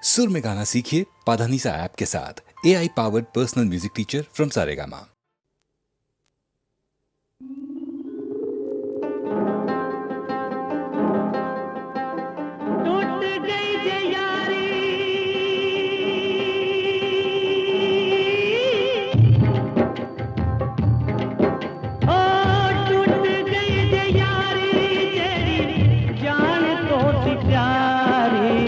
सुर में गाना सीखिए पाधानीसा ऐप के साथ। AI powered personal music teacher from Saregama. टूट गई जे यारी, ओ टूट गई जे यारी, तेरी जान तो सी प्यारी।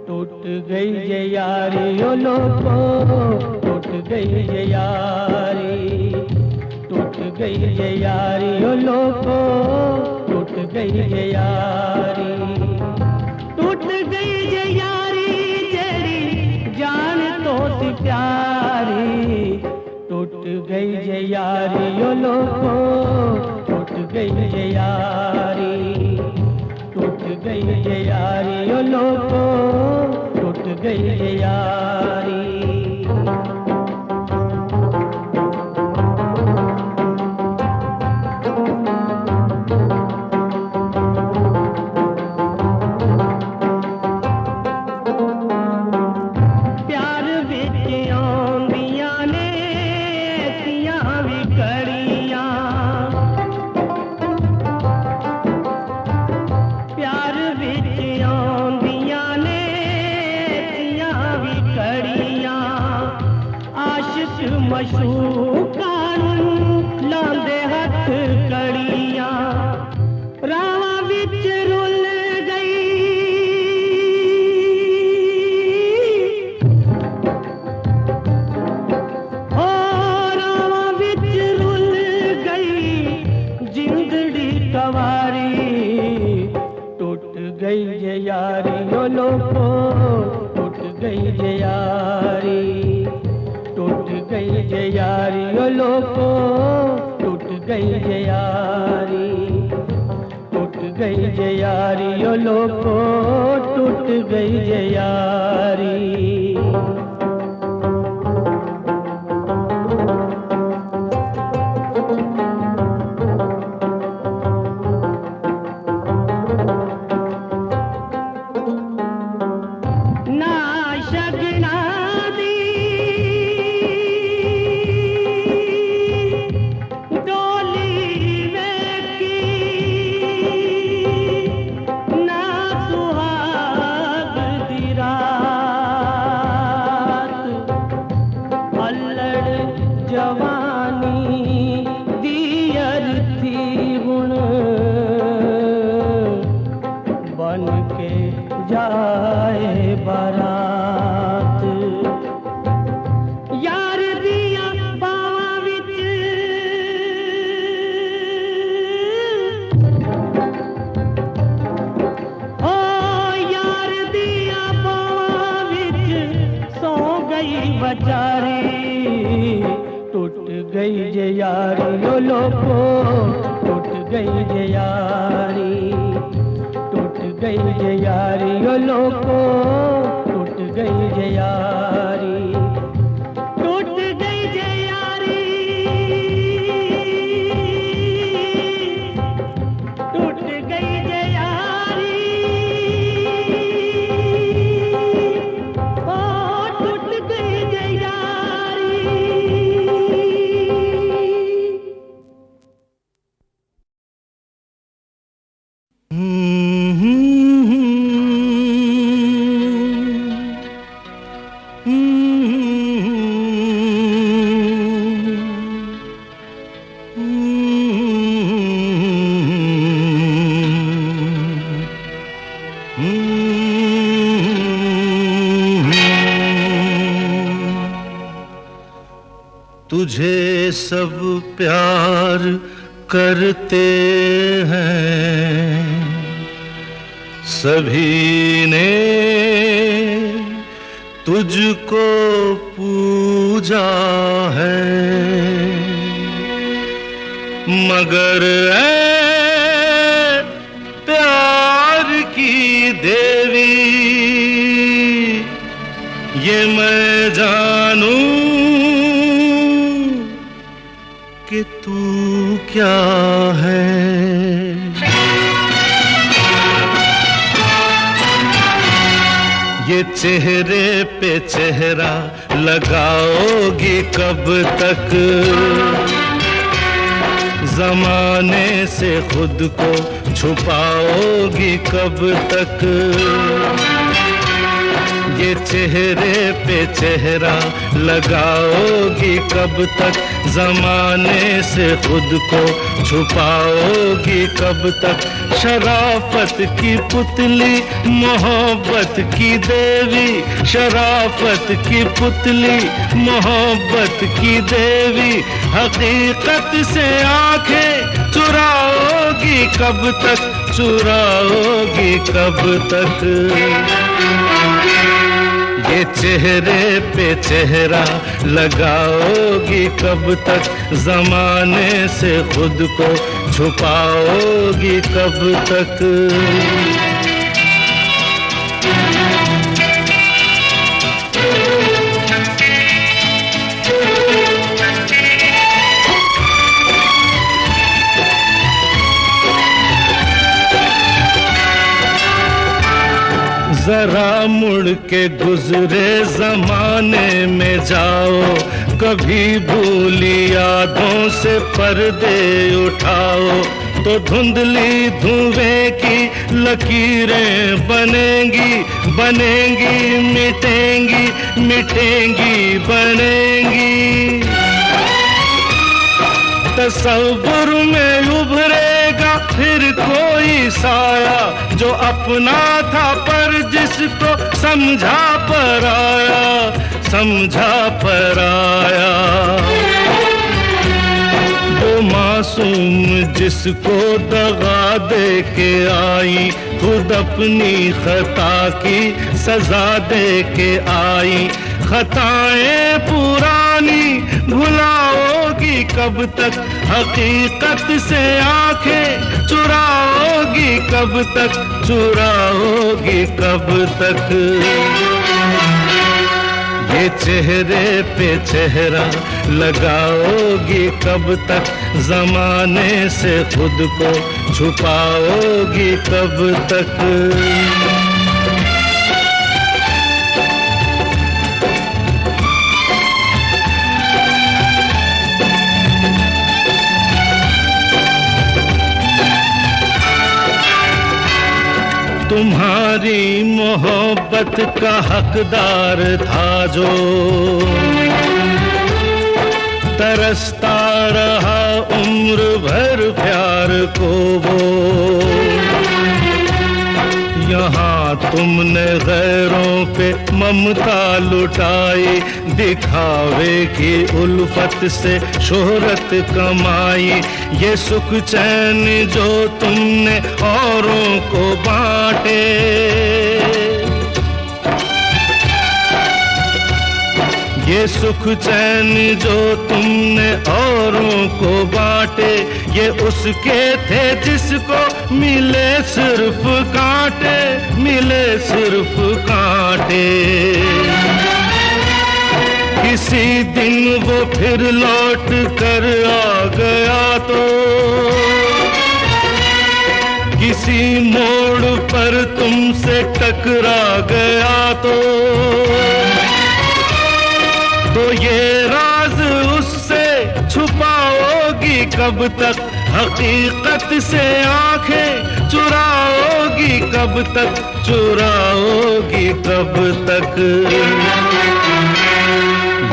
टूट गई जे यारी ओ लोगो, टूट गई जे यारी, टूट गई जे यारी ओ लोगो, टूट गई जे यारी। टूट गई जे यारी, तेरी जान तो सी प्यारी। टूट गई जे यारी ओ लोगो, टूट गई जे यारी, टूट गई जे यारी ओ लोगो, टूट गई जे यारी। प्यार विच आउंदियां ने ऐसियां भी कड़ियां, प्यार विच आउंदियां ने ऐसियां भी कड़ियां। आशिक मशूकां नूं लांदे हथ कड़ियां, रावां विच रुल गई, ओ रावां विच रुल गई जिंदड़ी कवारी। टूट गई जे यारी ओ लोगो, टूट गई जे यारी, टूट गई जे यारी ओ लोगो, टूट गई जे यारी, टूट गई जे यारी ओ लोगो, टूट गई जे यारी। ना शगना दी डोली वेखी, ना सुहाग दी रात, अल्लड़ जवानी दी अर्थी हुण बन के जाए बारात। यार दियां बावां विच, ओ यार दियां बावां विच सौ गई बचारी। टूट गई जे यारी ओ लोगो, टूट गई जे यारी, टूट गई जे यारी ओ लोगो, टूट गई जे यारी, टूट गई जे यारी, टूट गई जे यारी, ओ टूट गई जे यारी। तुझे सब प्यार करते हैं, सभी ने तुझको पूजा है, मगर ऐ प्यार की देवी, ये मैं जानूं कि तू क्या है। ये ये चेहरे पे चेहरा लगाओगी कब तक, जमाने से खुद को छुपाओगी कब तक। ये चेहरे पे चेहरा लगाओगी कब तक, जमाने से खुद को छुपाओगी कब तक। शराफत की पुतली मोहब्बत की देवी, शराफत की पुतली मोहब्बत की देवी, हकीकत से आंखें चुराओगी कब तक, चुराओगी कब तक। ये चेहरे पे चेहरा लगाओगी कब तक, जमाने से खुद को छुपाओगी कब तक। जरा मुड़ के गुजरे जमाने में जाओ, कभी भूली यादों से पर्दे उठाओ, तो धुंधली धुएं की लकीरें बनेंगी, बनेंगी मिटेंगी, मिटेंगी बनेंगी। तसव्वुर में उभरेगा फिर कोई साया, जो अपना था पर जिसको समझा पराया, समझा पराया। वो मासूम जिसको दगा दे के आई, खुद अपनी खता की सजा दे के आई। खताएं पुरानी भुलाओगी कब तक, हकीकत से आंखें चुराओगी कब तक, चुराओगी कब तक। ये चेहरे पे चेहरा लगाओगी कब तक, जमाने से खुद को छुपाओगी कब तक। तुम्हारी मोहब्बत का हकदार था जो, तरसता रहा उम्र भर प्यार को वो। यहाँ तुमने गैरों पे ममता लुटाई, दिखावे की उल्फत से शोहरत कमाई। ये सुख चैन जो तुमने औरों को बांटे, ये सुख चैन जो तुमने औरों को बांटे, ये उसके थे जिसको मिले सिर्फ कांटे, मिले सिर्फ कांटे। किसी दिन वो फिर लौट कर आ गया तो, किसी मोड़ पर तुमसे टकरा गया तो ये राज उससे छुपाओगी कब तक, हकीकत से आंखें चुराओगी कब तक, चुराओगी कब तक।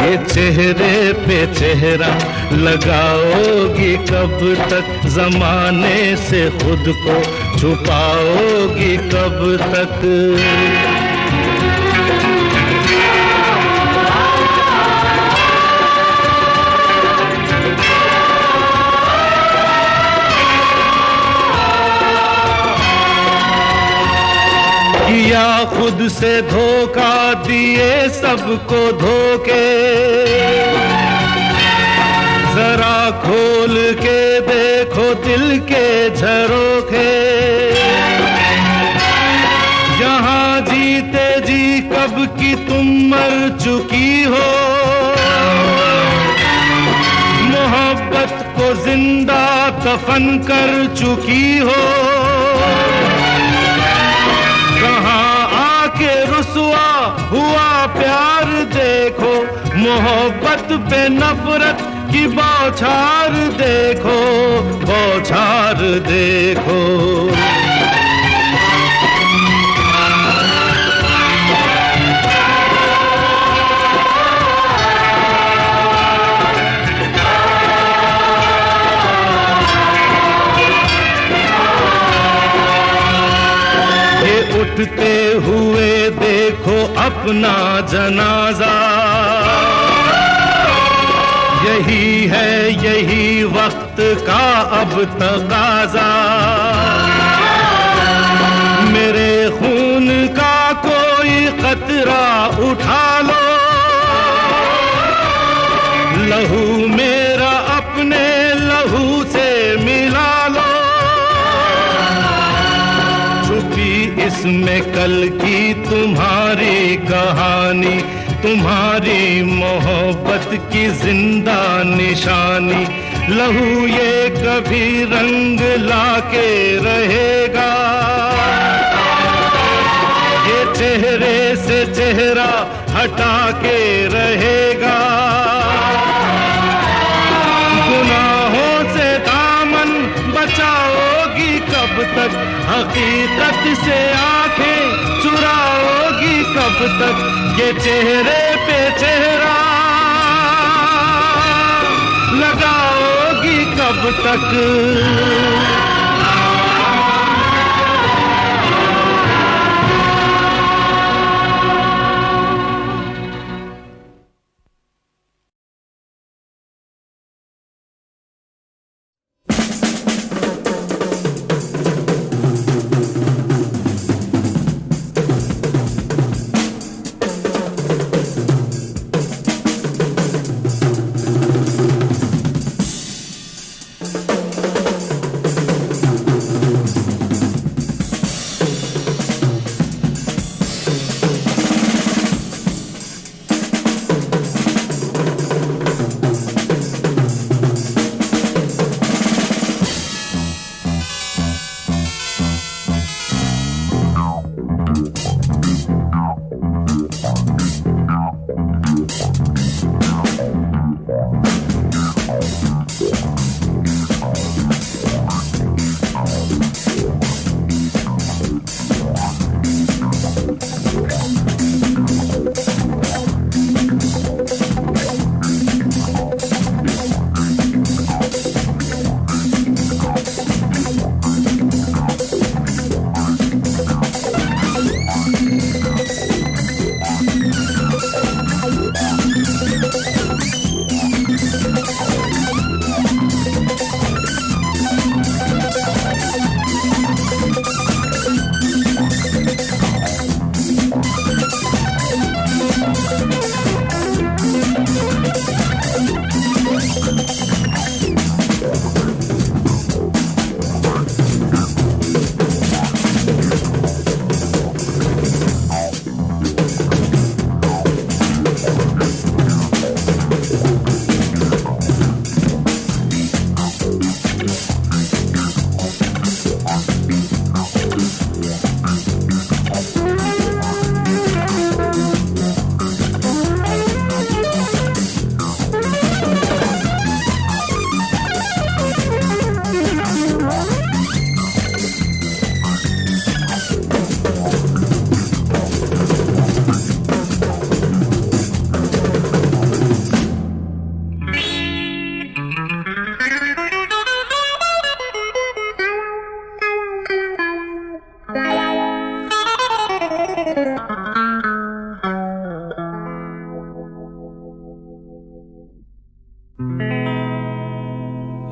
ये चेहरे पे चेहरा लगाओगी कब तक, जमाने से खुद को छुपाओगी कब तक। किया खुद से धोखा, दिए सबको धोखे, जरा खोल के देखो दिल के झरोखे। यहाँ जीते जी कब की तुम मर चुकी हो, मोहब्बत को जिंदा दफन कर चुकी हो। कहाँ आके रुसवा हुआ प्यार देखो, मोहब्बत पे नफरत की बौछार देखो, बौछार देखो। उठते हुए देखो अपना जनाजा, यही है यही वक्त का अब तकाजा। मेरे खून का कोई कतरा उठा लो, लहू मेरा अपने लहू से मिला लो। इसमें कल की तुम्हारी कहानी, तुम्हारी मोहब्बत की जिंदा निशानी। लहू ये कभी रंग लाके रहेगा, ये चेहरे से चेहरा हटा के रहेगा। गुनाहों से दामन बचाओगी कब तक, हकीकत से आंखें चुराओगी कब तक। ये चेहरे पे चेहरा लगाओगी कब तक।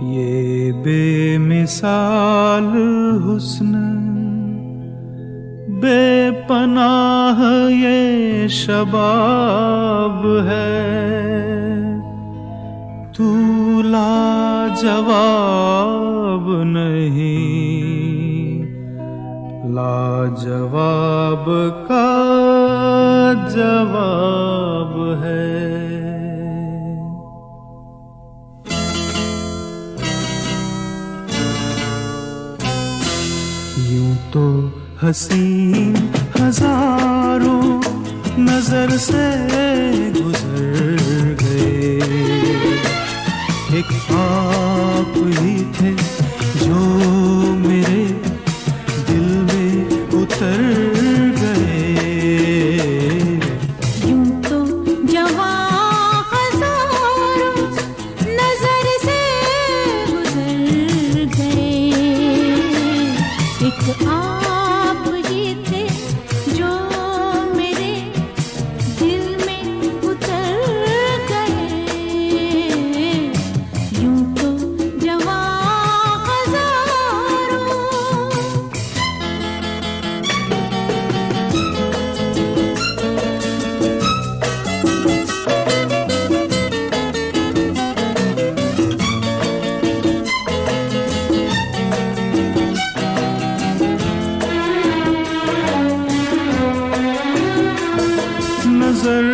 ये बेमिसाल हुस्न, बेपनाह ये शबाब है, तू लाजवाब नहीं, लाजवाब का जवाब है। यूं तो हसीन हजारों नजर नजर से गुजर गए। एक आप ही थे जो मेरे दिल में उतर गए। यूं तो जवां हजारों नजर से गुजर गए। एक आप ही थे जो मेरे दिल में उतर गए। यूं तो जवां हजारों नजर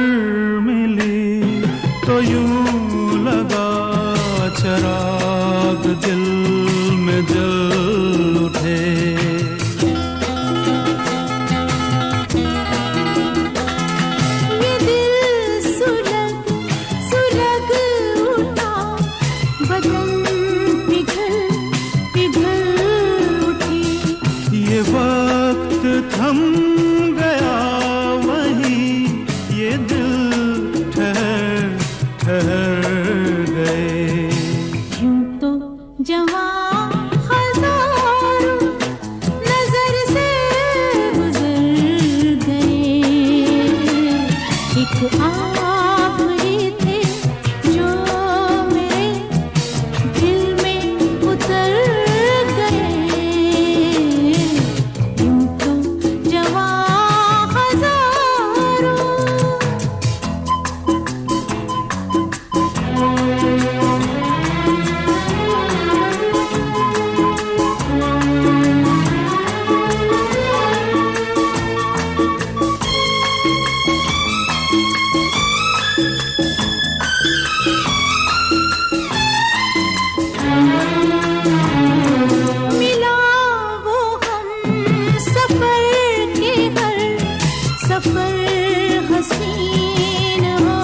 मिली तो यूं लगा चराग दिल में जल उठे। ये दिल सुलग सुलग उठा, बदन पिघल पिघल उठी। ये वक्त थम गया वहीं, ये दिल ठहर ठहर गए। यूं तो जवां हजारों नजर से गुजर गए। एक आप ही थे जो मेरे दिल में उतर गए। यूं तो जवां हजारों मिला वो हम सफर के हर सफर हसीन हो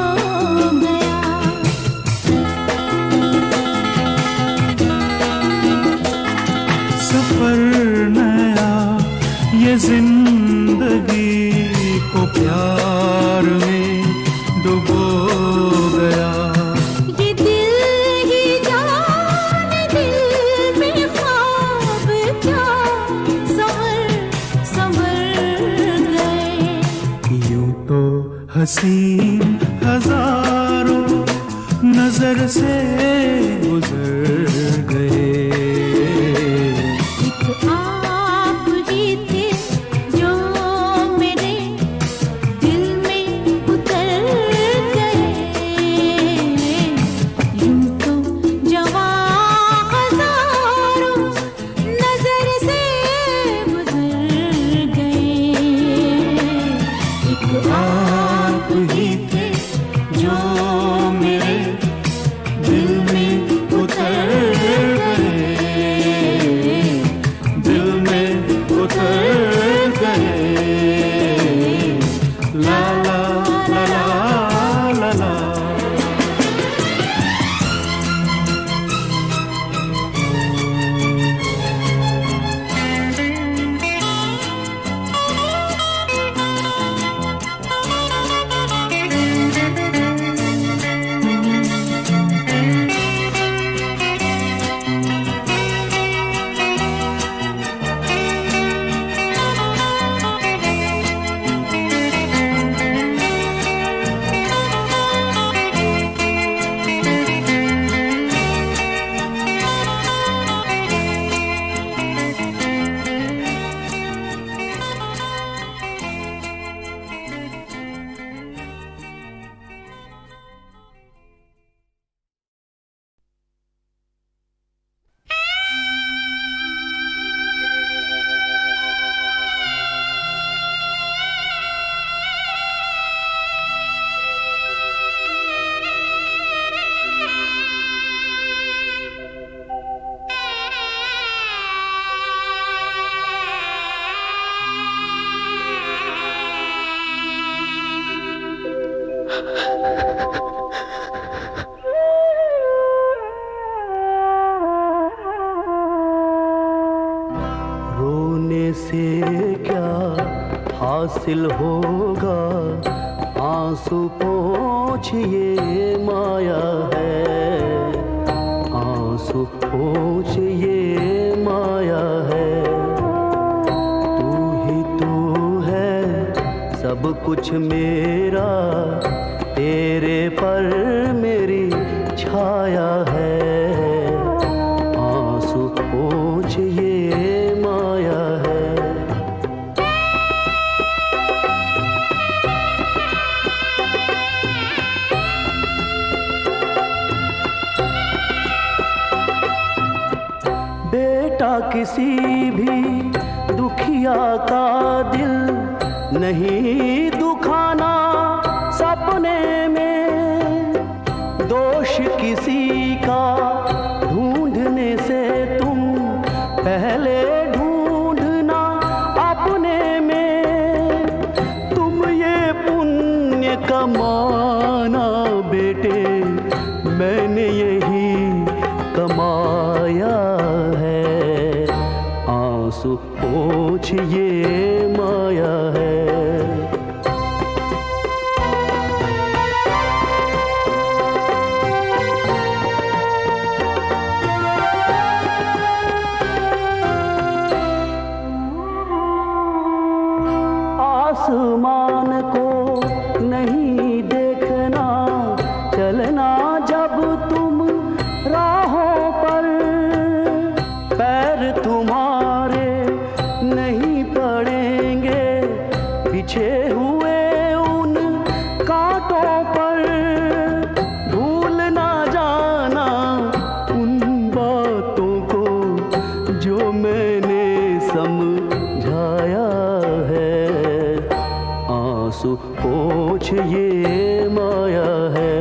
गया। सफर नया ये जिंदगी को प्यार में डुबो गया। ये दिल ही जाने दिल में ख्वाब क्या संवर संवर गए। यूं तो हसीन हजारों नजर से गुजर गए। एक आप ही थे जो मेरे दिल में उतर गए। यूं तो जवां हजारों नजर से गुजर गए। एक आप ही थे जो मेरे दिल में उतर गए। दिल में उतर गए। ला ला ला ला ला ला। रोने से क्या हासिल होगा, आंसू पोंछ ये माया है, आंसू पोंछ ये माया है। तू ही तो है सब कुछ मेरा, तेरे पर मेरी छाया है, आंसू पोंछ ये माया है। बेटा किसी भी दुखिया का दिल नहीं दुखाना सपने में, दोष किसी का ढूंढने से तुम पहले ढूंढना अपने में। तुम ये पुण्य कमाना बेटे, मैंने यही कमाया है, आंसू पोंछ ये माया है। आसमान को नहीं देखना, चलना जब तुम राहों पर, पैर तुम्हारे नहीं पड़ेंगे बिछे हुए उन कांटों पर। भूल ना जाना उन बातों को जो मैंने समझाया है, आंसू पोंछ ये माया है।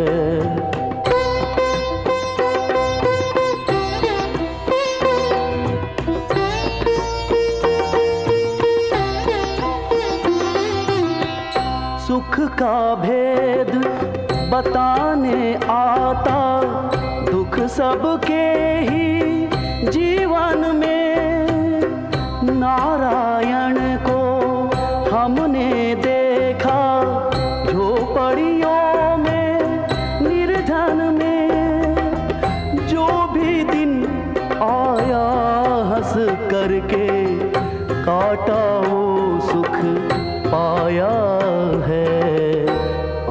सुख का भेद बताने आता, दुख सबके ही जीवन में। नारायण को हमने देखा झोपड़ियों में, निर्धन में। जो भी दिन आया हंस करके, काटा वो सुख पाया है,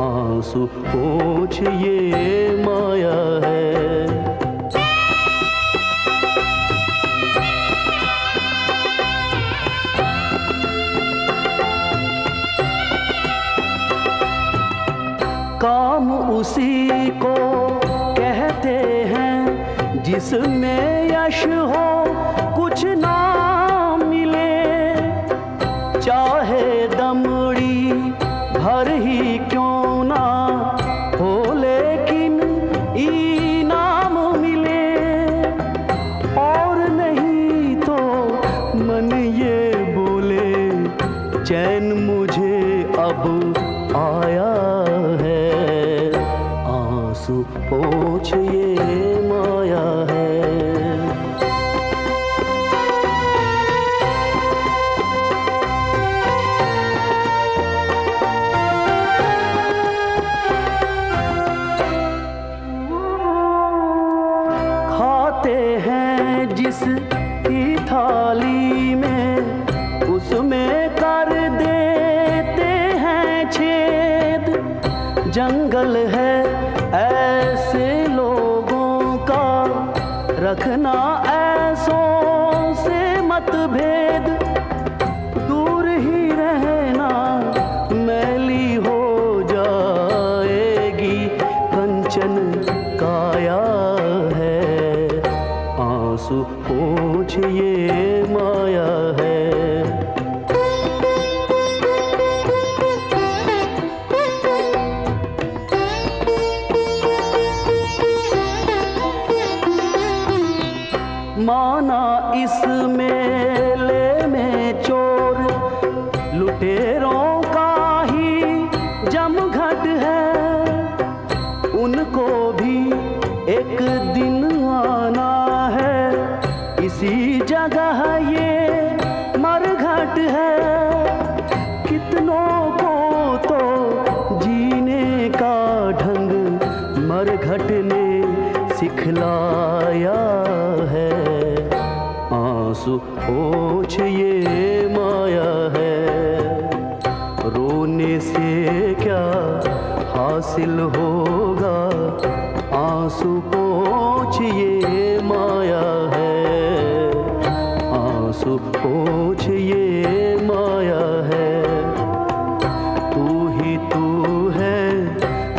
आंसू पोंछ ये माया है। काम उसी को कहते हैं जिसमें यश हो कुछ ना मिले, चाहे दमड़ी भर ही क्यों ना हो, लेकिन इनाम मिले। और नहीं तो मन ये बोले, चैन मुझे अब आया है, आंसू पोंछ ये माया है। खाते हैं जिस की थाली में, उसमें कर देते हैं छेद। जंगल है ऐसे लोगों का, रखना ऐसों से मतभेद। दूर ही रहना मैली हो जाएगी कंचन काया है, आंसू पोंछ ये माया है। माना इस मेले में चोर लुटेरों का ही जमघट घाट है, उनको भी एक दिन आना है। इसी जगह ये मरघट है, कितनों को तो जीने का ढंग मरघट ने सिखलाया है। आंसू पोंछ ये माया है, रोने से क्या हासिल होगा। आंसू पोंछ ये माया है, आंसू पोंछ ये माया है। तू ही तू है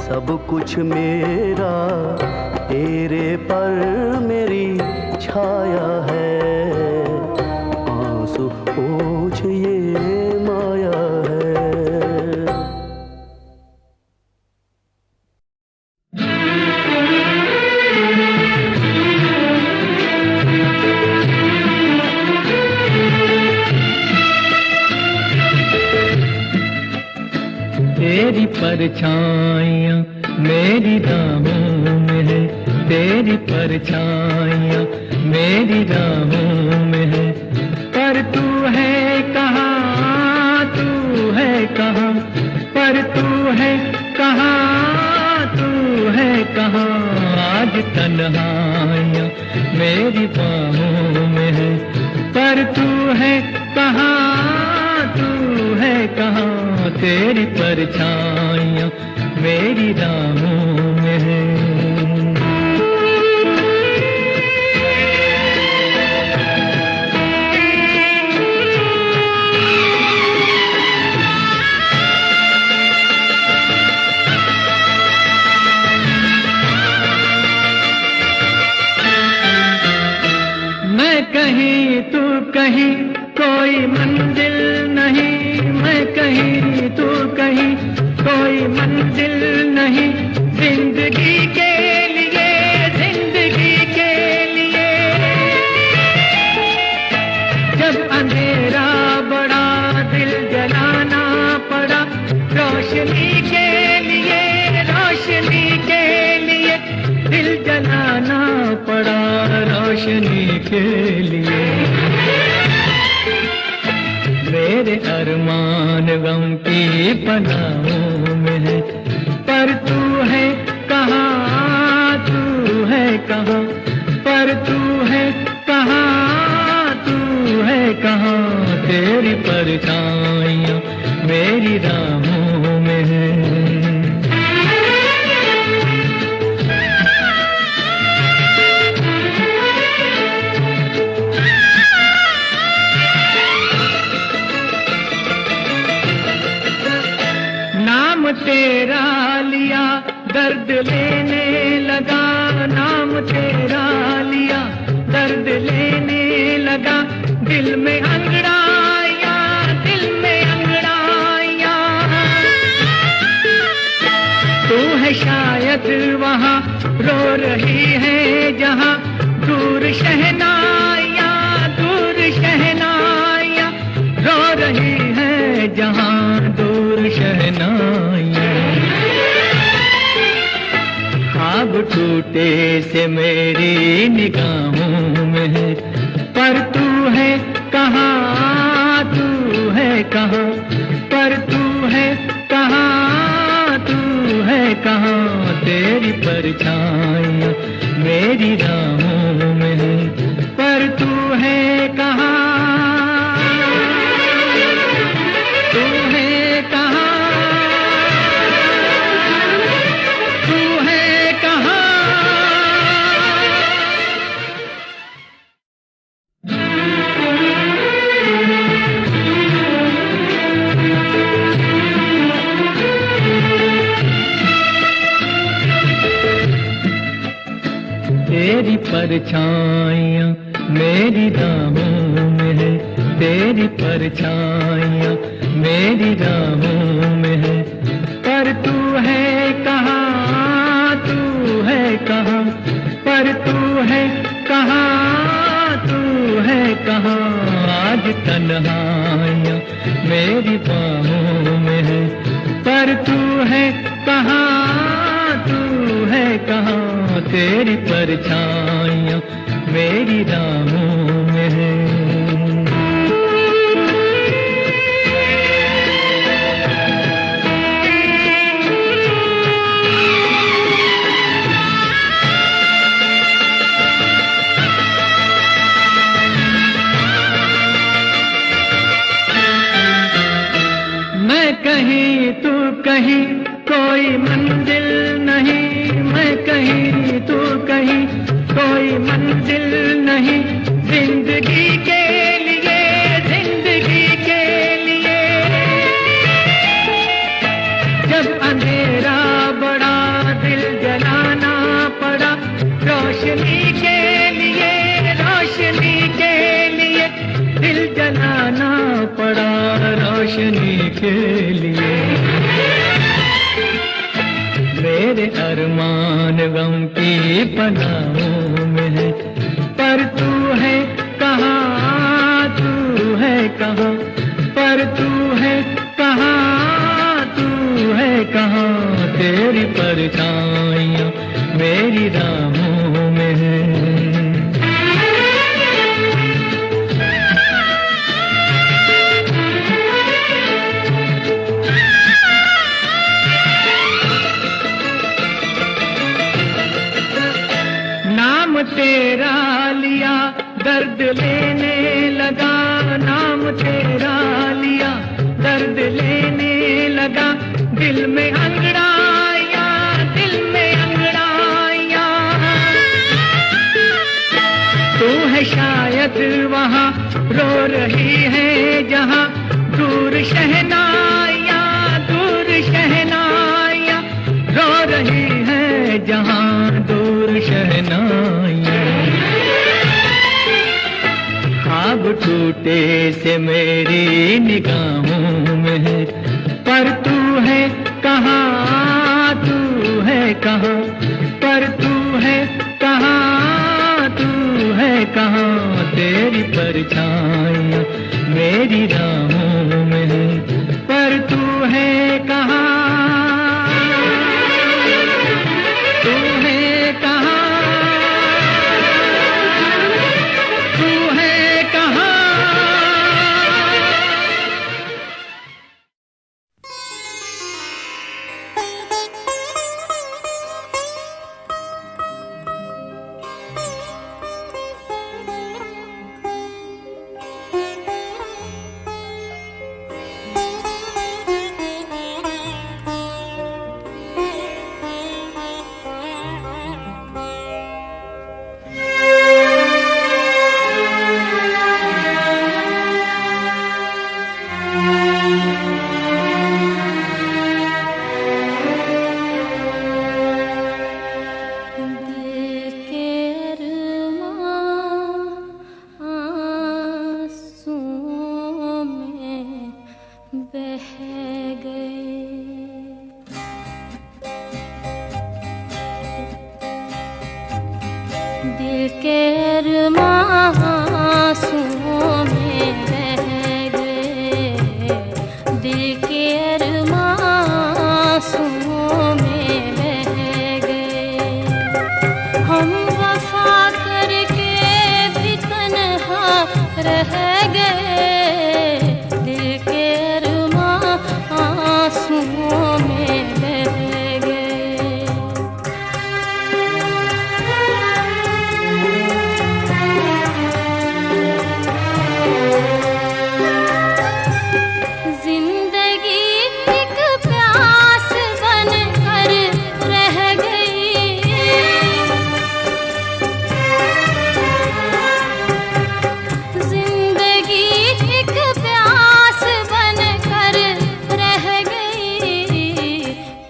सब कुछ मेरा, तेरे पर मेरी छाया है। आंसू पोंछ ये माया है। तेरी परछाइयाँ मेरी राहों में है, तेरी परछाइयाँ मेरी राहों में है। पर तू है कहाँ, तू है कहाँ, पर तू है कहाँ, तू है कहाँ। आज तन्हाइयाँ मेरी बाहों में है, पर तू है कहाँ, तू है कहाँ। तेरी परछाइयाँ मेरी राहों में है। मैं कहीं तू कहीं कोई मंजिल नहीं, मैं कहीं तू कहीं कोई मंजिल नहीं। जिंदगी के लिए, जिंदगी के लिए जब अंधेरा बड़ा दिल जलाना पड़ा। रोशनी के लिए, रोशनी के लिए दिल जलाना पड़ा। रोशनी के लिए मेरे अरमान गम की पनाहों में है, पर तू है कहाँ, तू है कहाँ। पर तू है कहाँ, तू है कहाँ। तेरी परछाइयाँ मेरी राहों में है। नाम तेरा लिया दर्द लेने लगा, नाम तेरा लिया दर्द लेने लगा। दिल में अंगड़ाइयाँ, दिल में अंगड़ाइयाँ। तू है शायद वहाँ रो रही है जहाँ दूर शहनाइयाँ, दूर शहनाइयाँ रो रही है जहाँ दूर शहनाइयाँ। ख्वाब टूटे से मेरी निगाहों में है, पर तू है कहाँ, तू है कहाँ। पर तू है कहाँ, तू है कहाँ। तेरी परछाइयाँ मेरी राहों में है, पर तू है कहाँ, तू है कहाँ, तू है कहाँ। तेरी परछाइयाँ मेरी राहों में है, तेरी परछाइयाँ मेरी राहों में है। पर तू है कहाँ, तू है कहाँ। पर तू है कहाँ, तू है कहाँ। आज तन्हाइयाँ मेरी बाहों में है, पर तू है कहाँ, तू है कहाँ, तेरी परछाइयाँ मेरी राहों में है। मैं कहीं तू कहीं कोई मंजिल नहीं, मैं कहीं तू कहीं कोई मंजिल नहीं, जिंदगी के लिए, जिंदगी के लिए। जब अंधेरा बड़ा दिल जलाना पड़ा, रोशनी के लिए, रोशनी के लिए दिल जलाना पड़ा, रोशनी के लिए। मेरे अरमान गम की पनाहों में है, पर तू है कहाँ, तू है कहाँ, पर तू है कहाँ, तू है कहाँ, तेरी परछाइयाँ मेरी राहों में है। नाम तेरा लिया दर्द लेने लगा, नाम तेरा लिया दर्द लेने लगा, दिल में अंगड़ाइयाँ, दिल में अंगड़ाइयाँ। तू है शायद वहाँ रो रही है जहाँ, दूर शहनाइयाँ, दूर शहनाइयाँ रो रही है जहाँ, दूर शहनाइयाँ। ख्वाब टूटे से मेरी निगाहों में है, पर तू है कहाँ, तू है कहाँ, पर तू है कहाँ, तू है कहाँ, तेरी परछाइयाँ मेरी राहों में है, पर तू है कहाँ, तू है कहाँ, तू है कहाँ। दिल के अरमां आंसुओं में बह गए, दिल के अरमां आंसुओं में बह गए। हम वफा करके भी तन्हा रह गए, दिल के अरमां आंसुओं में बह गए।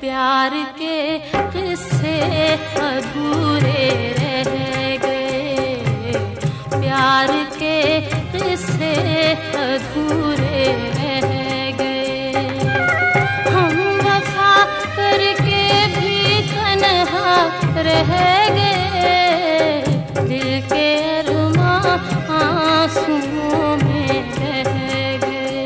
प्यार के किस्से अधूरे रह गए, प्यार के किस्से अधूरे रह गए। हम वफा करके भी तन्हा रह गए, दिल के अरमां आंसुओं में बह गए।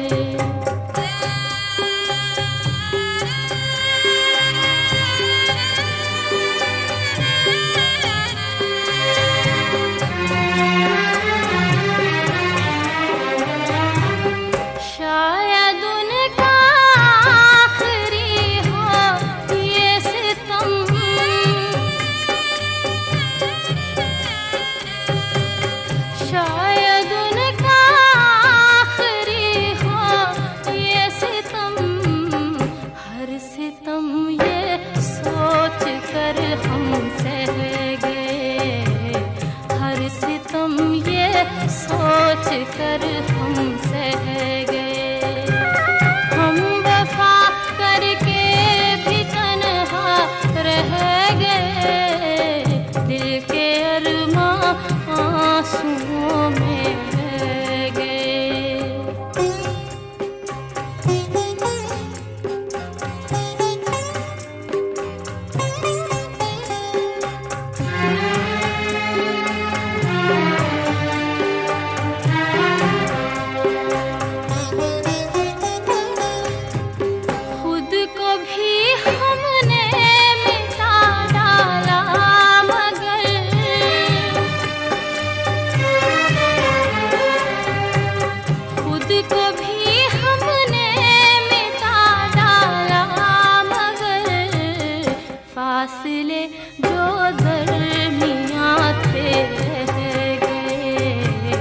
फासले जो दरमियां थे रह गए,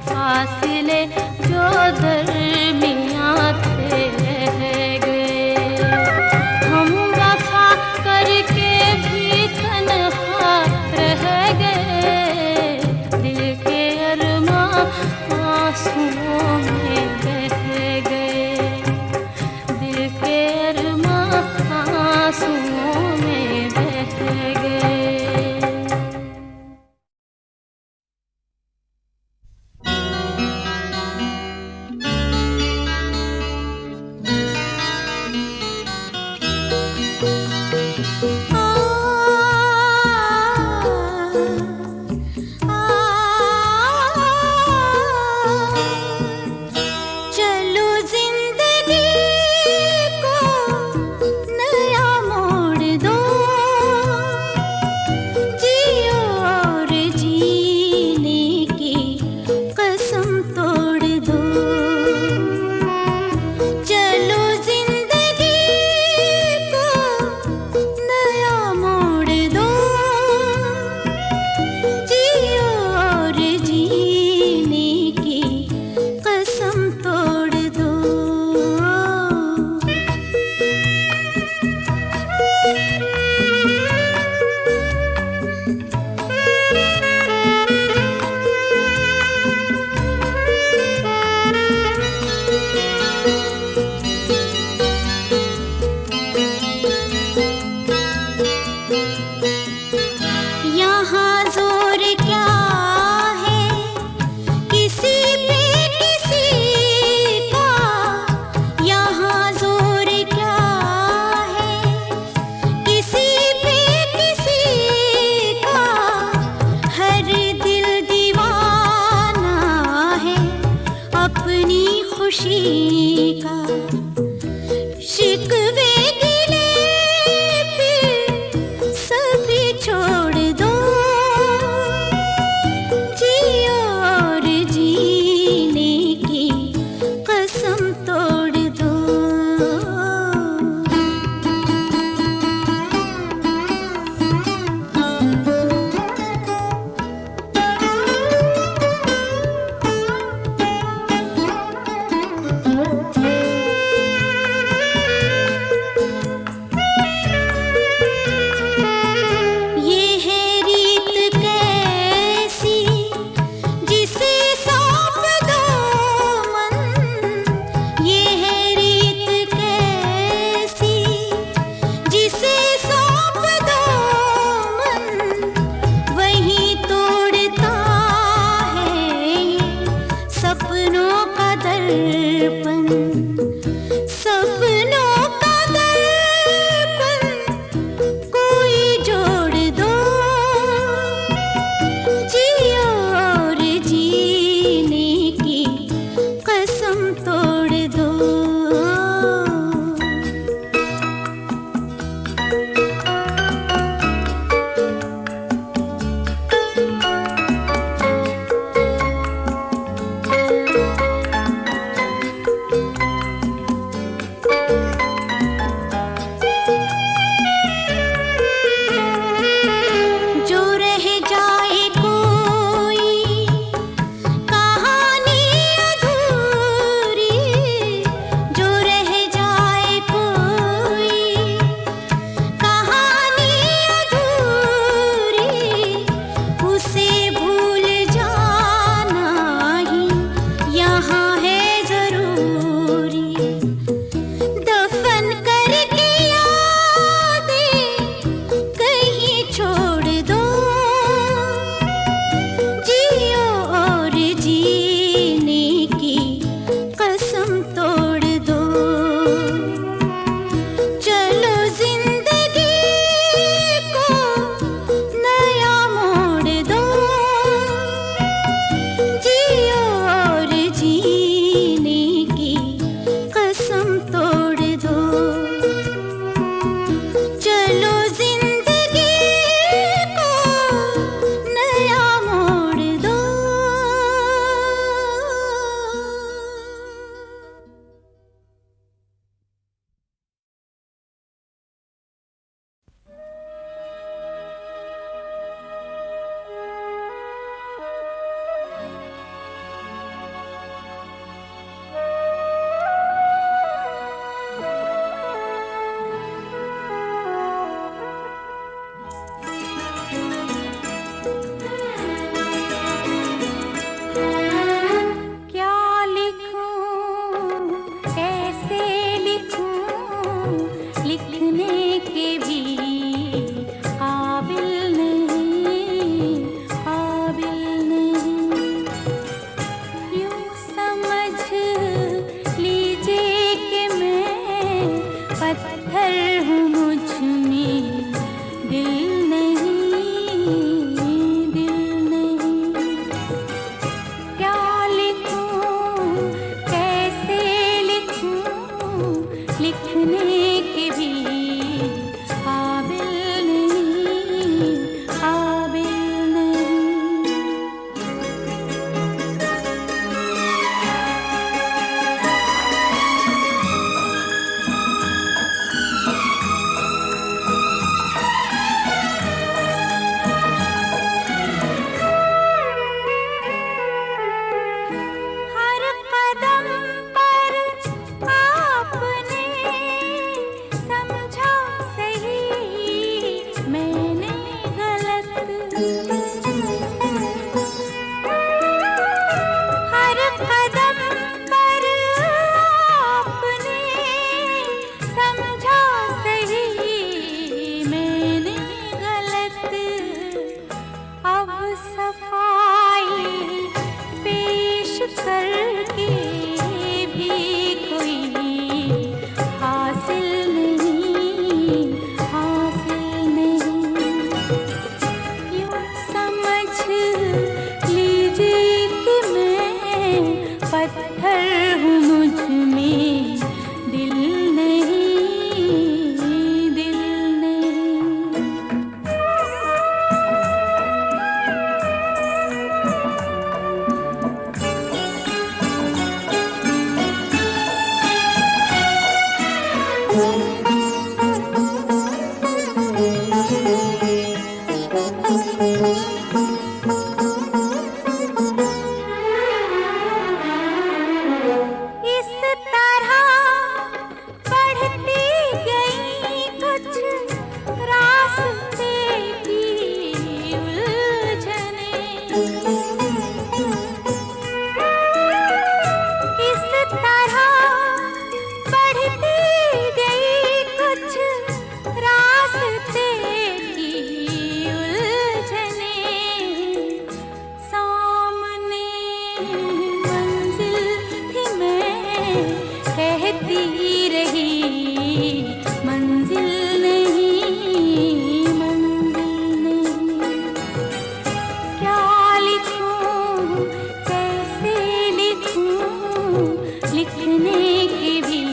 फासले जो दरमियां थे रह गए। हम वफा करके भी तन्हा रह गए, दिल के अरमां आंसुओं में बह गए, दिल के अरमां आंसुओं में बह गए। इस तरह बढ़ती गई कुछ रास्ते की उलझने, इस तरह बढ़ती गई कुछ रास्ते की उलझने, सामने मंजिल थी मैं कहती रही मंजिल नहीं, मंजिल नहीं। क्या लिखूं कैसे लिखूं, लिखने के भी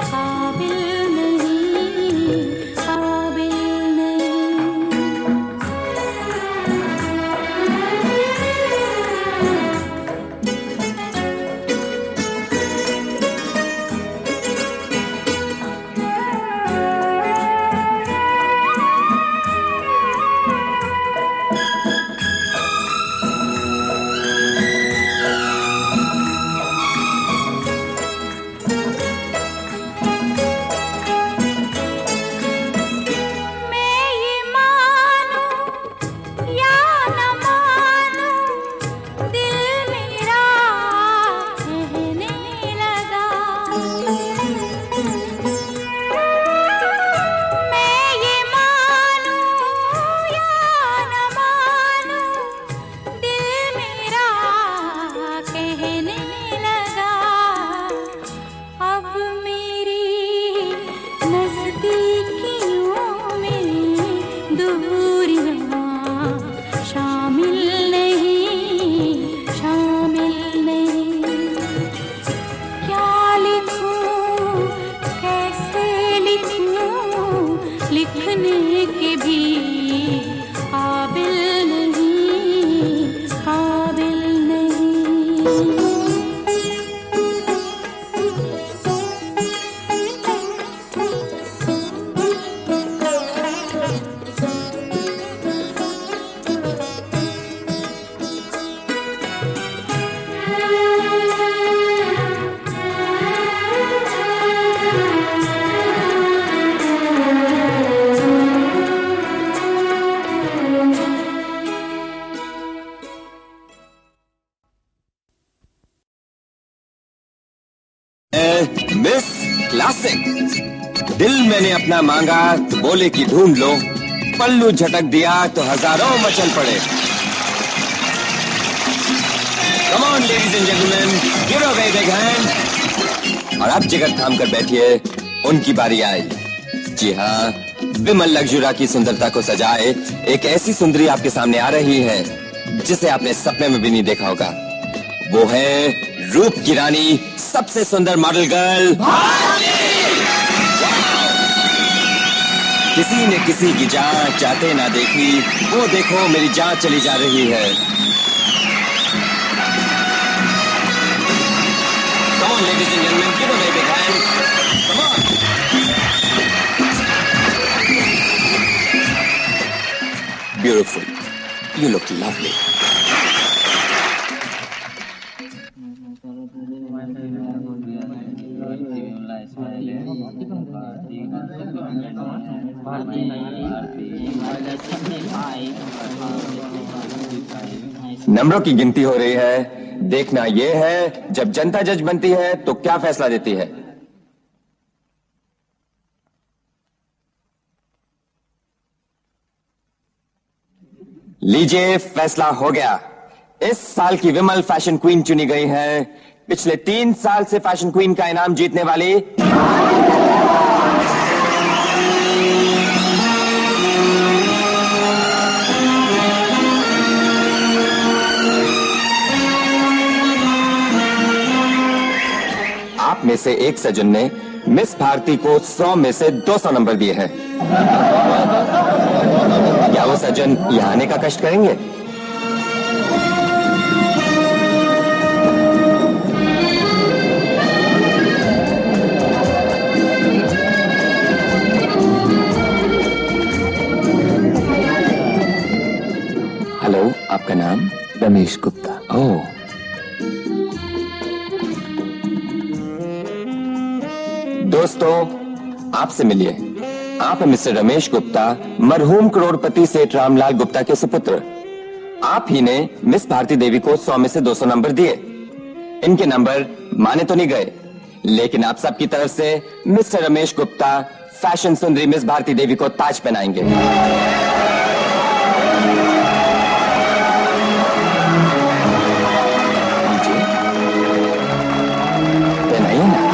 काबिल नहीं, काबिल मैं ये मानूं या न मानूं, दिल मेरा कहने लगा। मैं ये मानूं या न मानूं, दिल मेरा कहने लगा। अब मेरी नज़दीकियों में दूरियां शामिल नहीं, शामिल नहीं। क्या लिखूं कैसे लिखूं, लिखने के भी काबिल नहीं, काबिल नहीं। Miss classic. दिल मैंने अपना मांगा तो बोले कि ढूंढ लो, पल्लू झटक दिया तो हजारों मचल पड़े। Come on ladies and gentleman, give a very big hand. और अब जिगर थाम कर बैठिए, उनकी बारी आई। जी हाँ, विमल लग्जुरा की सुंदरता को सजाए एक ऐसी सुंदरी आपके सामने आ रही है जिसे आपने सपने में भी नहीं देखा होगा। वो है रूप की रानी, सबसे सुंदर मॉडल गर्ल किसी ने किसी की जान चाहते ना देखी, वो देखो मेरी जान चली जा रही है। Come on, ladies and gentlemen, give a big hand. Come on. Beautiful. You look lovely. नंबरों की गिनती हो रही है। देखना यह है जब जनता जज बनती है तो क्या फैसला देती है। लीजिए, फैसला हो गया। इस साल की विमल फैशन क्वीन चुनी गई है पिछले 3 साल से फैशन क्वीन का इनाम जीतने वाली आप में से एक सज्जन ने मिस भारती को 100 में से 200 नंबर दिए हैं। क्या वो सज्जन यहाँ आने का कष्ट करेंगे? आपका नाम? रमेश गुप्ता। ओह, दोस्तों आपसे मिलिए। आप हैं मिस्टर रमेश गुप्ता, मरहूम करोड़पति सेठ रामलाल गुप्ता के सुपुत्र। आप ही ने मिस भारती देवी को 100 में से 200 नंबर दिए। इनके नंबर माने तो नहीं गए, लेकिन आप सबकी तरफ से मिस्टर रमेश गुप्ता फैशन सुंदरी मिस भारती देवी को ताज पहनाएंगे। पहनाइए ना।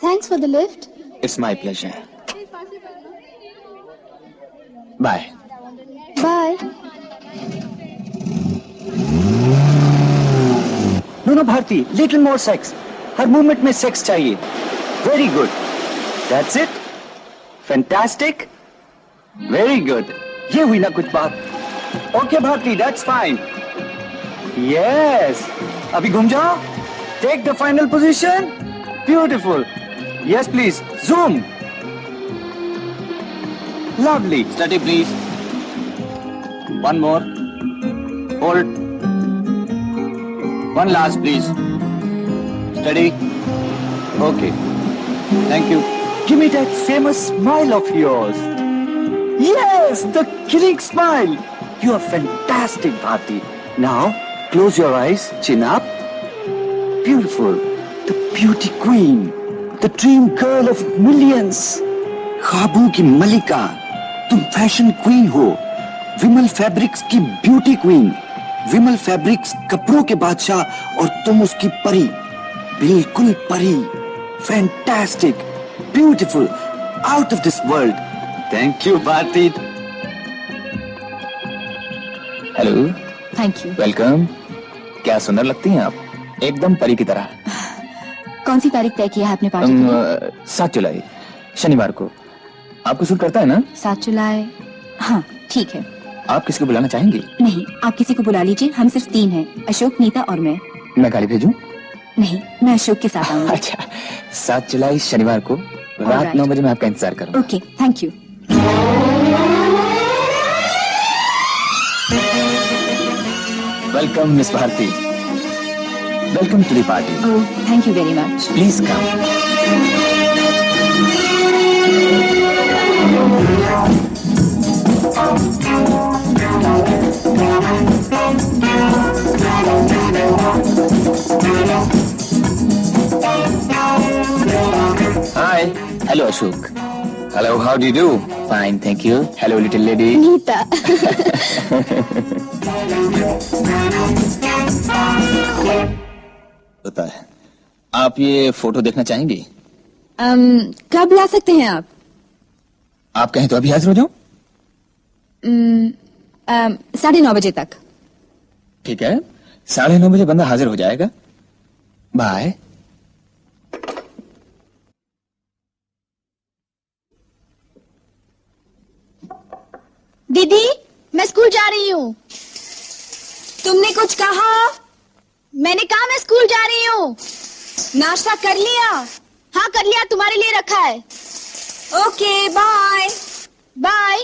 Thanks for the lift. It's my pleasure. Bye. Bye. No, Bharti, little more sex. Her movement में सेक्स चाहिए. Very good. That's it. Fantastic. Very good. ये हुई ना कुछ बात. Okay, Bharti, that's fine. Yes. अभी घूम जाओ. Take the final position. Beautiful. Yes, please. Zoom. Lovely. Steady, please. One more. Hold. One last, please. Steady. Okay. Thank you. Give me that famous smile of yours. Yes, the killing smile. You are fantastic, Bharti. Now, close your eyes. Chin up. Beautiful. The beauty queen. The dream girl of millions. ख्वाबों की मलिका. तुम fashion queen हो. Vimal fabrics की beauty queen. Vimal fabrics कपड़ों के बादशाह और तुम उसकी परी. बिल्कुल परी. Fantastic. Beautiful. Out of this world. Thank you Bharati. Hello. Thank you. Welcome. क्या सुंदर लगती हैं आप, एकदम परी की तरह. कौन सी तारीख तय की है आपने पार्टी के लिए? 7 जुलाई शनिवार को. आपको सूट करता है ना? 7 जुलाई. हाँ ठीक है. आप किसी को बुलाना चाहेंगी? नहीं, आप किसी को बुला लीजिए. हम सिर्फ 3 हैं, अशोक, नीता और मैं. मैं गाड़ी भेजूं? नहीं, मैं अशोक के साथ आऊंगी. अच्छा, 7 जुलाई शनिवार को रात Alright. 9 बजे मैं आपका इंतजार करूंगा. Okay, thank you. Welcome miss Bharati. Welcome to the party. Oh, thank you very much. Please come. Hi. Hello Ashok. Hello, how do you do? Fine, thank you. Hello little lady. Nita. होता है. आप ये photo देखना चाहेंगी? कब ला सकते हैं आप? आप कहें तो अभी हाजिर हो जाऊं? 9:30 बजे तक. ठीक है, 9:30 बजे बंदा हाजिर हो जाएगा. बाय. दीदी, मैं स्कूल जा रही हूँ. तुमने कुछ कहा? मैंने कहा मैं स्कूल जा रही हूँ. नाश्ता कर लिया? हाँ कर लिया, तुम्हारे लिए रखा है. Okay, bye. बाय.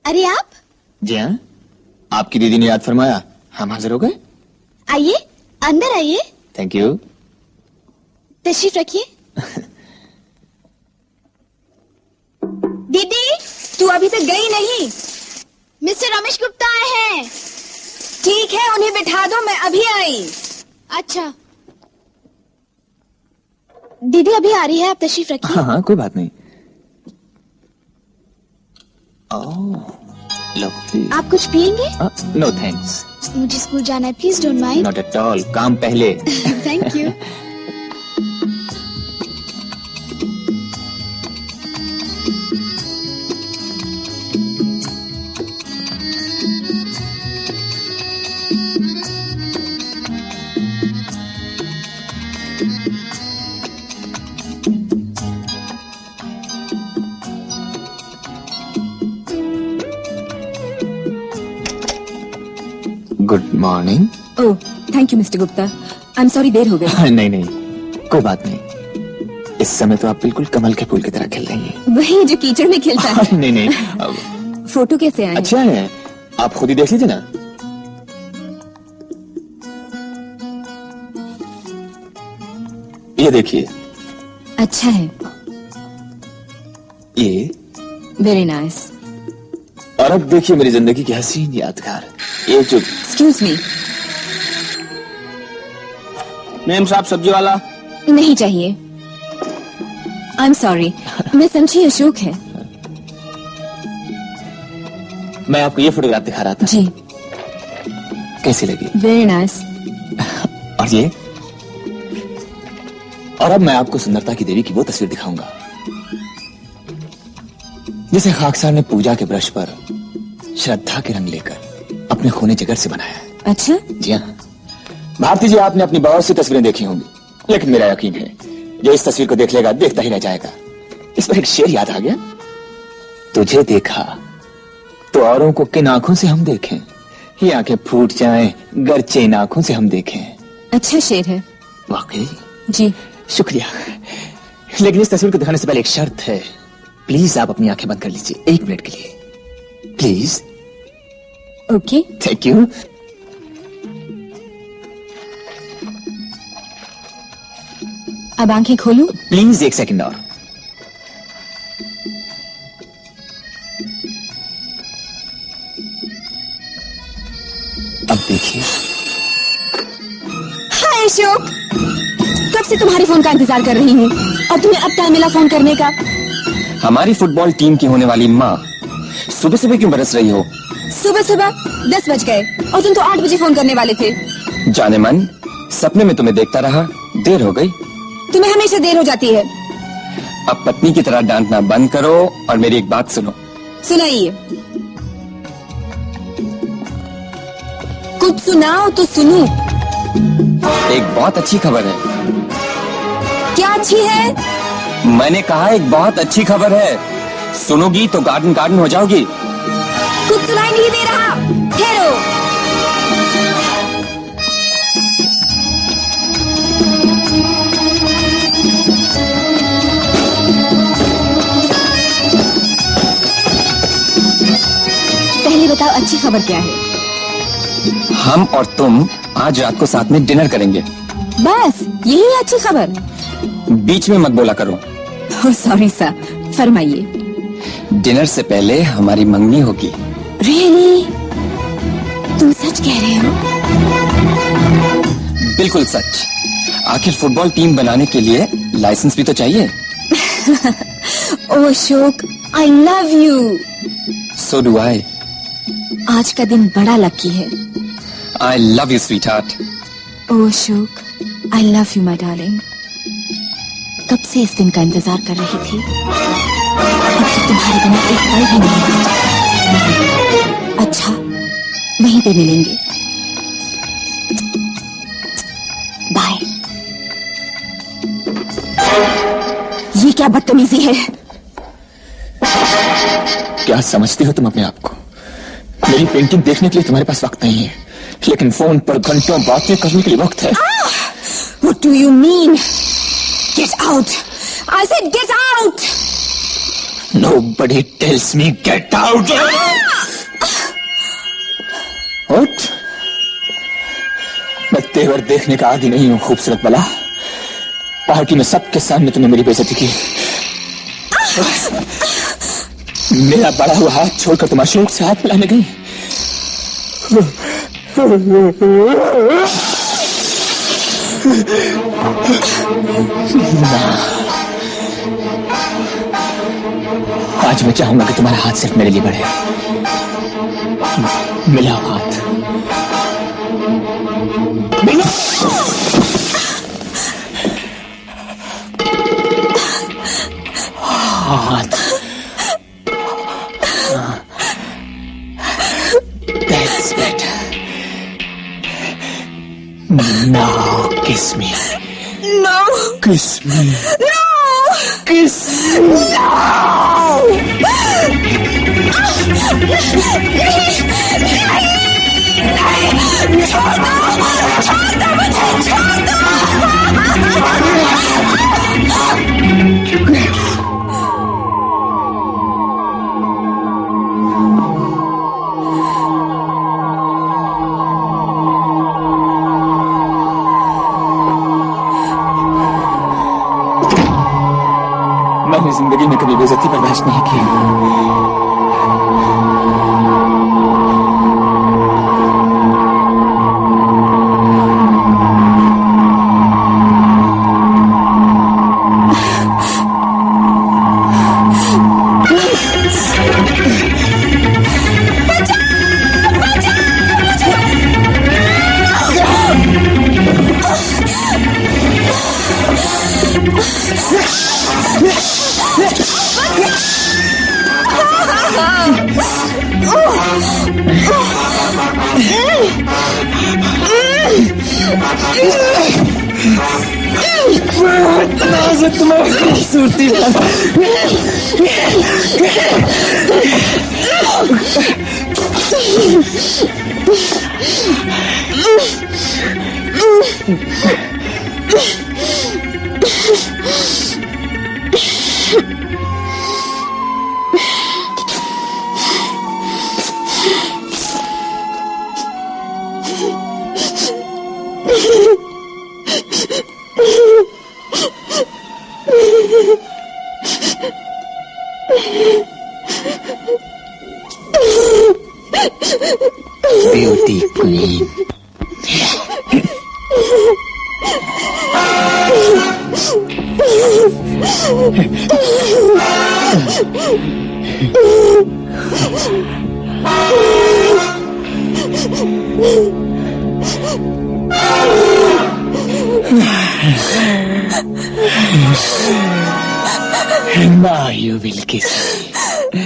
अरे आप? जी हाँ, आपकी दीदी ने याद फरमाया, हम हाजिर हो गए. आइए, अंदर आइए. Thank you. तशरीफ रखिए. दीदी, तू अभी तक गई नहीं? मिस्टर रमेश गुप्ता आए हैं. ठीक है, उन्हें बिठा दो, मैं अभी आई. अच्छा. दीदी अभी आ रही है, आप तशरीफ रखिए. हाँ हाँ, कोई बात नहीं. Oh, lovely. आप कुछ पियेंगे? No thanks. मुझे स्कूल जाना है, please don't mind. Not at all. काम पहले. Thank you. Good morning. Oh thank you mister Gupta. I am sorry देर हो गई। नहीं नहीं, कोई बात नहीं। इस समय तो आप बिल्कुल कमल के फूल की तरह खिल रही हैं। वही जो कीचड़ में खिलता है। नहीं नहीं, फोटो कैसे आए? अच्छा है, आप खुद ही देख लीजिए ना। ये देखिए। अच्छा है। ये वेरी नाइस। और अब देखिए मेरी जिंदगी की हसीन यादगार, ये जो। Excuse me. मेम साहब सब्जी वाला। नहीं चाहिए। आई एम सॉरी, मैं समझी अशोक है। मैं आपको ये फोटोग्राफ दिखा रहा था। जी। कैसी लगी? Very nice. और ये? और अब मैं आपको सुंदरता की देवी की वो तस्वीर दिखाऊंगा जिसे खाकसार ने पूजा के ब्रश पर श्रद्धा के रंग लेकर अपने खूने जिगर से बनाया है। अच्छा? जी हाँ भारती जी, आपने अपनी बहुत सी तस्वीरें देखी होंगी, लेकिन मेरा यकीन है जो इस तस्वीर को देख लेगा देखता ही रह जाएगा। इस पर एक शेर याद आ गया। तुझे देखा तो औरों को किन आंखों से हम देखें, ये आंखें फूट जाएं गरचे इन आंखों से हम देखें। अच्छा शेर है। वाकई? जी शुक्रिया, लेकिन इस तस्वीर को दिखाने से पहले एक शर्त है। प्लीज आप अपनी आंखें बंद कर लीजिए 1 मिनट के लिए, प्लीज। ओके। Thank you. अब आंखें खोलूं? प्लीज 1 सेकंड और। अब देखिए। हाय अशोक, कब से तुम्हारे फोन का इंतजार कर रही हूँ और तुम्हें अब टाइम मिला फोन करने का। हमारी फुटबॉल टीम की होने वाली माँ सुबह सुबह क्यों बरस रही हो? सुबह सुबह 10 बज गए और तुम तो 8 बजे फोन करने वाले थे। जाने मन, सपने में तुम्हें देखता रहा, देर हो गई। तुम्हें हमेशा देर हो जाती है। अब पत्नी की तरह डांटना बंद करो और मेरी एक बात सुनो। सुनाइए। कुछ सुनाओ तो सुनूं। एक बहुत अच्छी खबर है। क्या अच्छी है? मैंने कहा एक बहुत अच्छी खबर है, सुनोगी तो गार्डन गार्डन हो जाओगी। कुछ सुनाई नहीं दे रहा, ठहरो। पहले बताओ अच्छी खबर क्या है? हम और तुम आज रात को साथ में डिनर करेंगे। बस यही है अच्छी खबर? बीच में मत बोला करो। सॉरी सर, फरमाइए। डिनर से पहले हमारी मंगनी होगी। रियली? तुम सच कह रहे हो? बिल्कुल सच। आखिर फुटबॉल टीम बनाने के लिए लाइसेंस भी तो चाहिए। Oh Ashok, I love you. So do I. आज का दिन बड़ा लकी है। I love you sweetheart. Oh Ashok, I love you my darling. कब से इस दिन का इंतजार कर रही थी। अब से तुम्हारे बिना एक पल भी नहीं। अच्छा, वहीं पे मिलेंगे। बाय। ये क्या बदतमीजी है? क्या समझती हो तुम अपने आप को? मेरी पेंटिंग देखने के लिए तुम्हारे पास वक्त नहीं है, लेकिन फोन पर घंटों बातें करने के लिए वक्त है। What do you mean? Get out! I said get out! Nobody tells me get out! What? मैं तेवर देखने का आदी नहीं हूँ खूबसूरत बला। पार्टी में सबके सामने तुमने मेरी बेइज्जती की। मेरा बड़ा हुआ हाथ छोड़कर तुम अशोक से हाथ मिलाने गई। आज मैं चाहूंगा कि तुम्हारा हाथ सिर्फ मेरे लिए बढ़े। मिलाओ हाथ, मिलाओ। हाथ। That's better. Now kiss me. No! Kiss me. No! Kiss me. No! मैंने जिंदगी में कभी बेइज्जती बर्दाश्त नहीं की। Beauty queen. Now you will kiss me.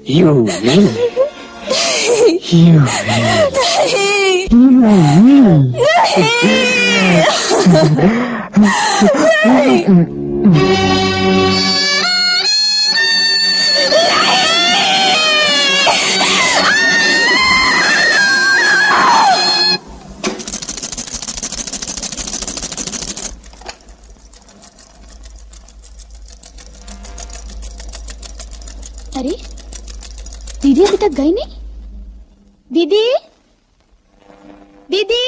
You will. You अरे दीदी अभी तक गई नहीं। दीदी दीदी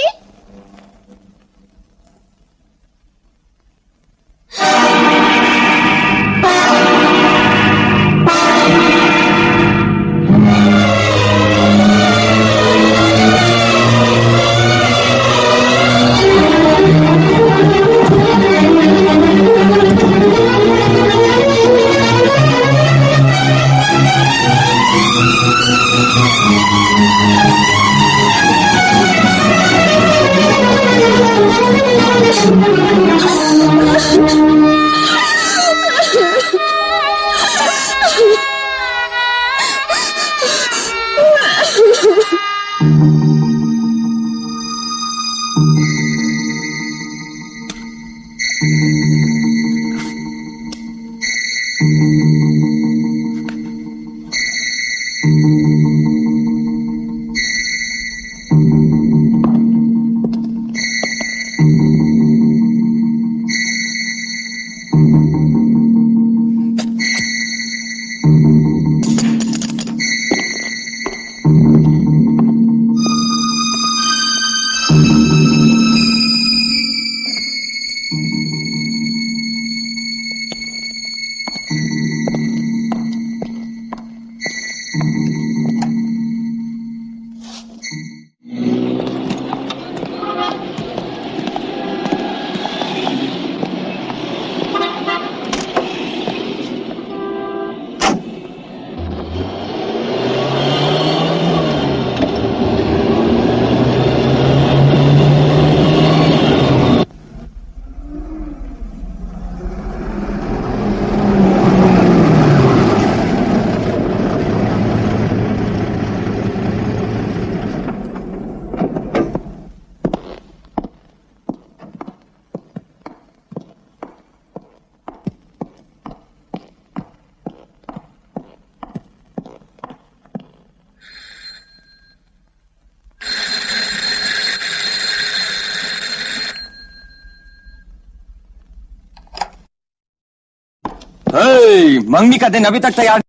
ओए, मंगनी का दिन अभी तक तैयार।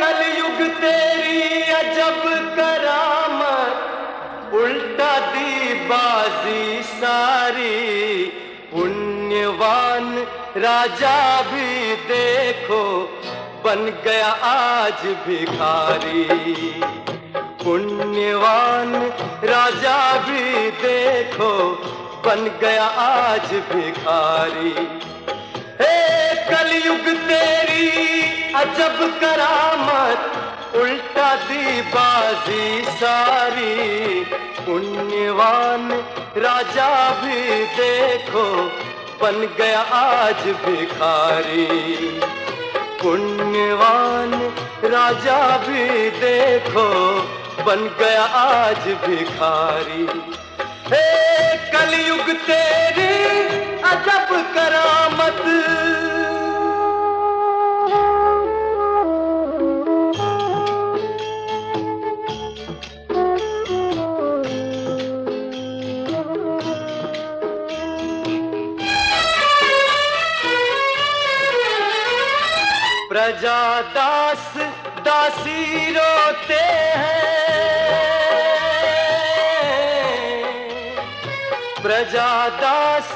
कलयुग तेरी अजब करामत, उल्टा दी बाजी सारी। पुण्यवान राजा भी देखो बन गया आज भिखारी। पुण्यवान राजा भी देखो बन गया आज भिखारी। हे कलयुग तेरी अजब करामत, उल्टा दी बाजी सारी। पुण्यवान राजा भी देखो बन गया आज भिखारी। पुण्यवान राजा भी देखो बन गया आज भिखारी। हे कलयुग तेरी अजब करामत। प्रजा दास दासी रोते हैं, प्रजा दास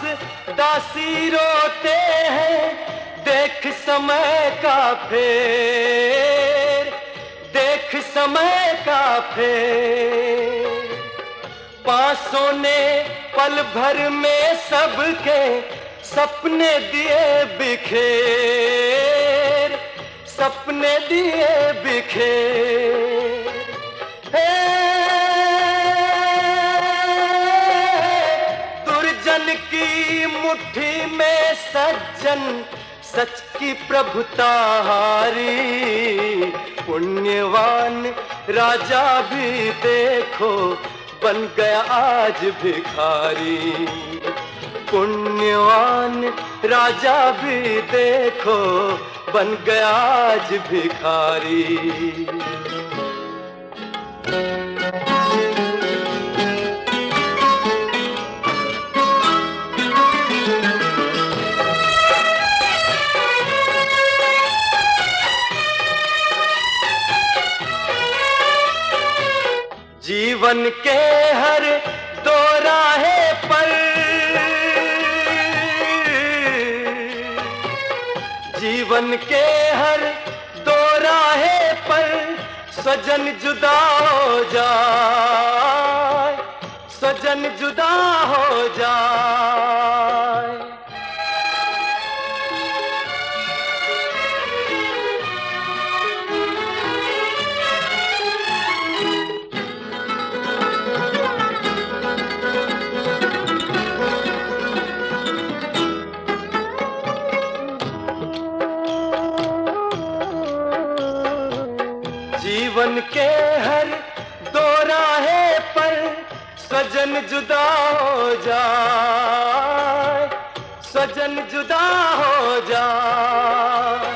दासी रोते हैं। देख समय का फेर, देख समय का फेर। पासों ने पल भर में सबके सपने दिए बिखेर, सपने दिए बिखेर। दुर्जन की मुट्ठी में सज्जन, सच की प्रभुता हारी। पुण्यवान राजा भी देखो बन गया आज भिखारी। पुण्यवान राजा भी देखो बन गया आज भिखारी। जीवन के हर दो राहे पर, जीवन के हर दो राहे पर सजन जुदा हो जाए, सजन जुदा हो जाए। जीवन के हर दो राहे पर सजन जुदा हो जाए, सजन जुदा हो जाए।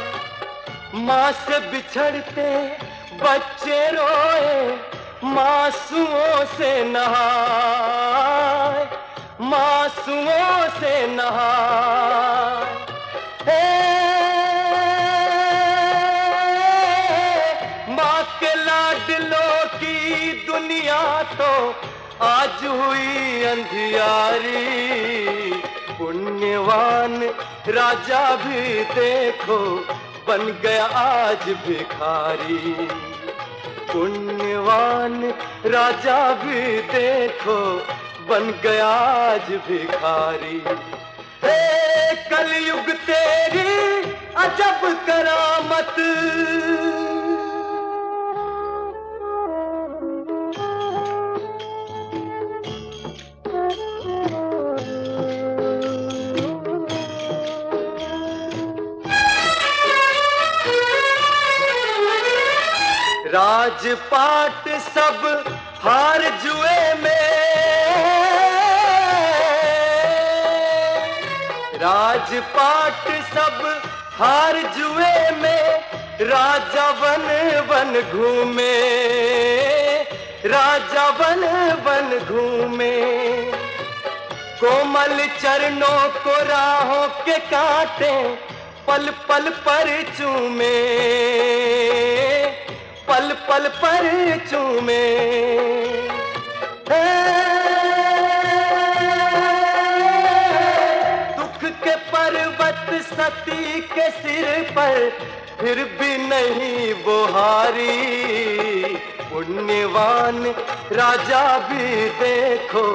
माँ से बिछड़ते बच्चे रोए, मासूमों से नहाए, मासूमों से नहाए। लाडलों की दुनिया तो आज हुई अंधियारी। पुण्यवान राजा भी देखो बन गया आज भिखारी। पुण्यवान राजा भी देखो बन गया आज भिखारी। हे कलयुग तेरी अजब करामत। राजपाट सब हार जुए में, राजपाट सब हार जुए में। राजा वन वन घूमे, राजा वन वन घूमे। कोमल चरणों को राहों के कांटे पल पल पर चूमे, पल पल पर चूमे। दुख के पर्वत सती के सिर पर फिर भी नहीं वो हारी। पुण्यवान राजा भी देखो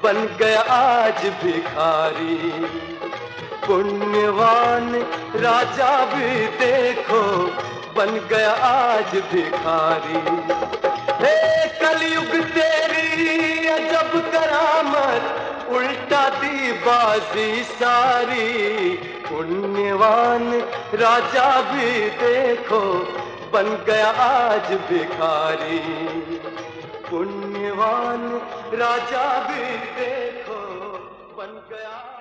बन गया आज भिखारी। पुण्यवान राजा भी देखो बन गया आज भिखारी। हे कलयुग तेरी अजब करामत, उल्टा दी बाजी सारी। पुण्यवान राजा भी देखो बन गया आज भिखारी। पुण्यवान राजा भी देखो बन गया।